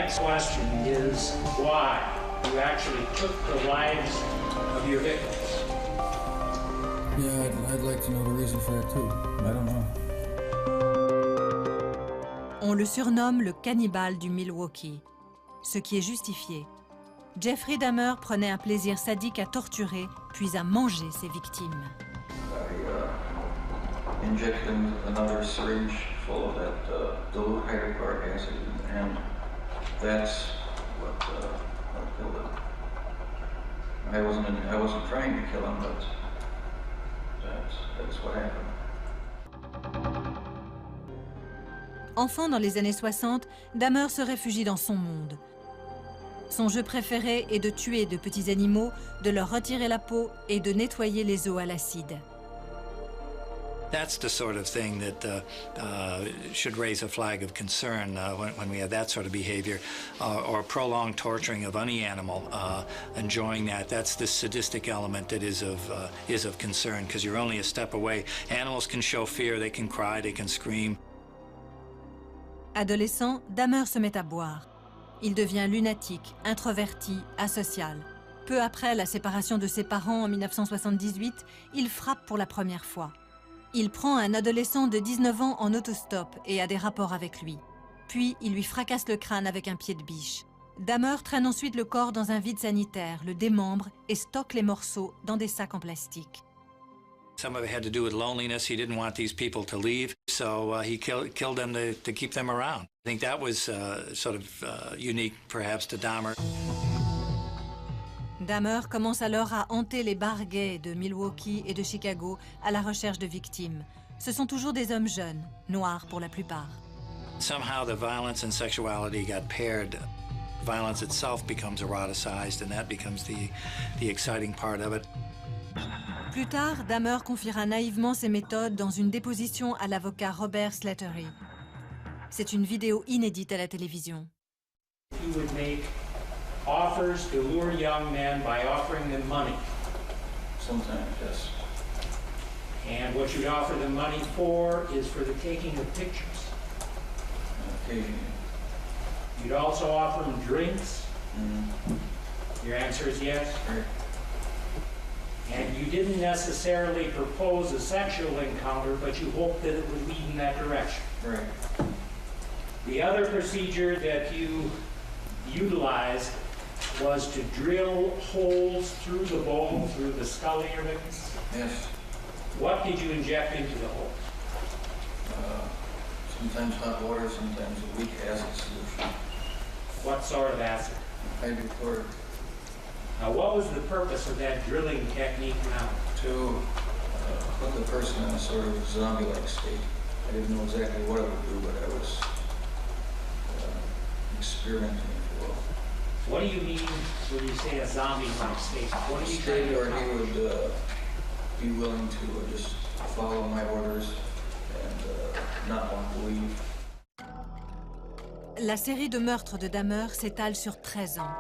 next question is why you actually took the lives of your victims. Yeah, I'd like to know the reason for that too. I don't know. On le surnomme le cannibale du Milwaukee, ce qui est justifié. Jeffrey Dahmer prenait un plaisir sadique à torturer, puis à manger ses victimes. I injected him with another syringe full of that dilute hydrochloric acid, and that's what killed him. I wasn't trying to kill him, but that's what happened. Enfant dans les années 60, Dahmer se réfugie dans son monde. Son jeu préféré est de tuer de petits animaux, de leur retirer la peau et de nettoyer les os à l'acide. That's the sort of thing that should raise a flag of concern when we have that sort of behavior, or prolonged torturing of any animal, enjoying that. That's the sadistic element that is of concern, because you're only a step away. Animals can show fear, they can cry, they can scream. Adolescent, Dahmer se met à boire. Il devient lunatique, introverti, asocial. Peu après la séparation de ses parents en 1978, il frappe pour la première fois. Il prend un adolescent de 19 ans en autostop et a des rapports avec lui. Puis, il lui fracasse le crâne avec un pied de biche. Dahmer traîne ensuite le corps dans un vide sanitaire, le démembre et stocke les morceaux dans des sacs en plastique. Some of it had to do with loneliness. He didn't want these people to leave, so he killed them to keep them around. I think that was sort of unique, perhaps, to Dahmer. Dahmer commence alors à hanter les bars gays de Milwaukee et de Chicago à la recherche de victimes. Ce sont toujours des hommes jeunes, noirs pour la plupart. Somehow the violence and sexuality got paired. Violence itself becomes eroticized, and that becomes the exciting part of it. Plus tard, Dahmer confiera naïvement ses méthodes dans une déposition à l'avocat Robert Slattery. C'est une vidéo inédite à la télévision. You would make offers to lure young men by offering them money. Sometimes, yes. And what you'd offer them money for is for the taking of pictures. Occasionally. You'd also offer them drinks. Mm-hmm. Your answer is yes? Right. And you didn't necessarily propose a sexual encounter, but you hoped that it would lead in that direction. Right. The other procedure that you utilized was to drill holes through the bone, through the skull of your victims? Yes. What did you inject into the hole? Sometimes hot water, sometimes a weak acid solution. What sort of acid? Hydrochloric. Now, what was the purpose of that drilling technique now? To put the person in a sort of zombie-like state. I didn't know exactly what it would do, but I was experimenting, if you will. What do you mean when you say a zombie-like state? What are you trying State to where he accomplish? would be willing to just follow my orders and not want to leave. La série de meurtres de Dahmer s'étale sur 13 ans.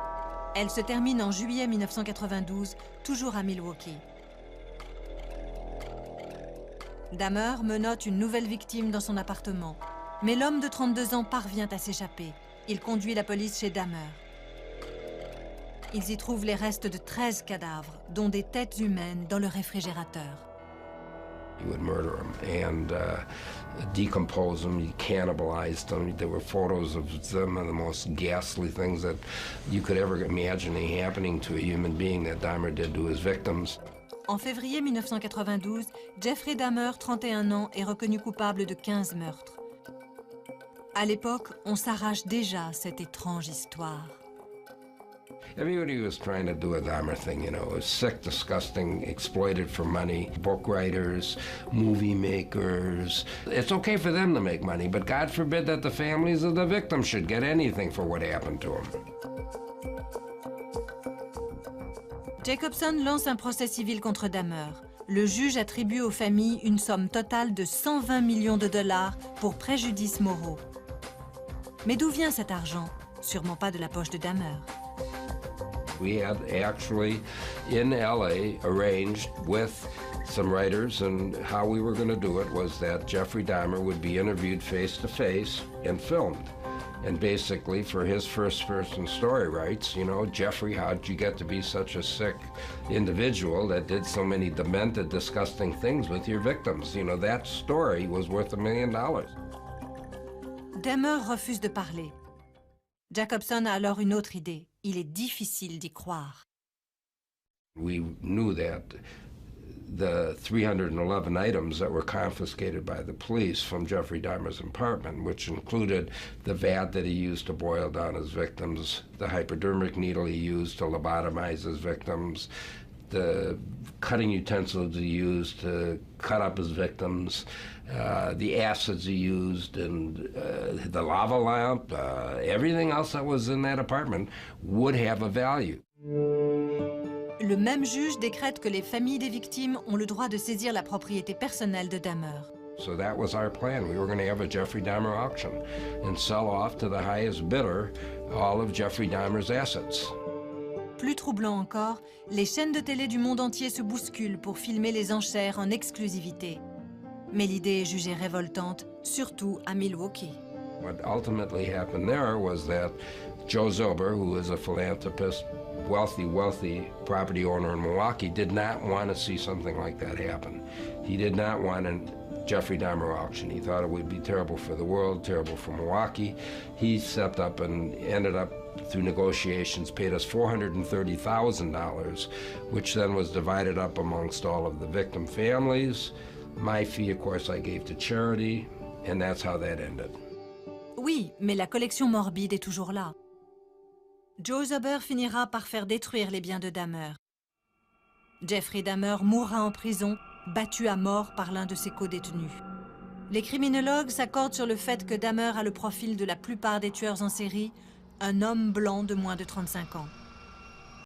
Elle se termine en juillet 1992, toujours à Milwaukee. Dahmer menotte une nouvelle victime dans son appartement. Mais l'homme de 32 ans parvient à s'échapper. Il conduit la police chez Dahmer. Ils y trouvent les restes de 13 cadavres, dont des têtes humaines dans le réfrigérateur. You would murder them and decompose them, you cannibalized them. There were photos of some of the most ghastly things that you could ever imagine happening to a human being that Dahmer did to his victims. En février 1992, Jeffrey Dahmer, 31 ans, est reconnu coupable de 15 meurtres. À l'époque, on s'arrache déjà cette étrange histoire. Everybody was trying to do a Dahmer thing, you know. It was sick, disgusting, exploited for money. Book writers, movie makers. It's okay for them to make money, but God forbid that the families of the victims should get anything for what happened to them. Jacobson lance un procès civil contre Dahmer. Le juge attribue aux familles une somme totale de 120 millions de dollars pour préjudices moraux. Mais d'où vient cet argent? Sûrement pas de la poche de Dahmer. We had actually, in LA, arranged with some writers, and how we were going to do it was that Jeffrey Dahmer would be interviewed face-to-face and filmed. And basically, for his first-person story rights, you know, Jeffrey, how'd you get to be such a sick individual that did so many demented, disgusting things with your victims? You know, that story was worth $1 million. Dahmer refuse de parler. Jacobson a alors une autre idée. Il est difficile d'y croire. We knew that the 311 items that were confiscated by the police from Jeffrey Dahmer's apartment, which included the vat that he used to boil down his victims, the hypodermic needle he used to lobotomize his victims, the cutting utensils he used to cut up his victims, the acids he used, and the lava lamp, everything else that was in that apartment would have a value. Le même juge décrète que les familles des victimes ont le droit de saisir la propriété personnelle de Dahmer. So that was our plan. We were going to have a Jeffrey Dahmer auction and sell off to the highest bidder all of Jeffrey Dahmer's assets. Plus troublant encore, les chaînes de télé du monde entier se bousculent pour filmer les enchères en exclusivité. Mais l'idée est jugée révoltante, surtout à Milwaukee. What ultimately happened there was that Joe Zober, who is a philanthropist, wealthy property owner in Milwaukee, did not want to see something like that happen. He did not want a Jeffrey Dahmer auction. He thought it would be terrible for the world, terrible for Milwaukee. He stepped up and ended up, through negotiations, paid us $430,000, which then was divided up amongst all of the victim families. My fee, of course, I gave to charity, and that's how that ended. Oui, mais la collection morbide est toujours là. Joe Zober finira par faire détruire les biens de Dahmer. Jeffrey Dahmer mourra en prison, battu à mort par l'un de ses codétenus. Les criminologues s'accordent sur le fait que Dahmer a le profil de la plupart des tueurs en série, un homme blanc de moins de 35 ans.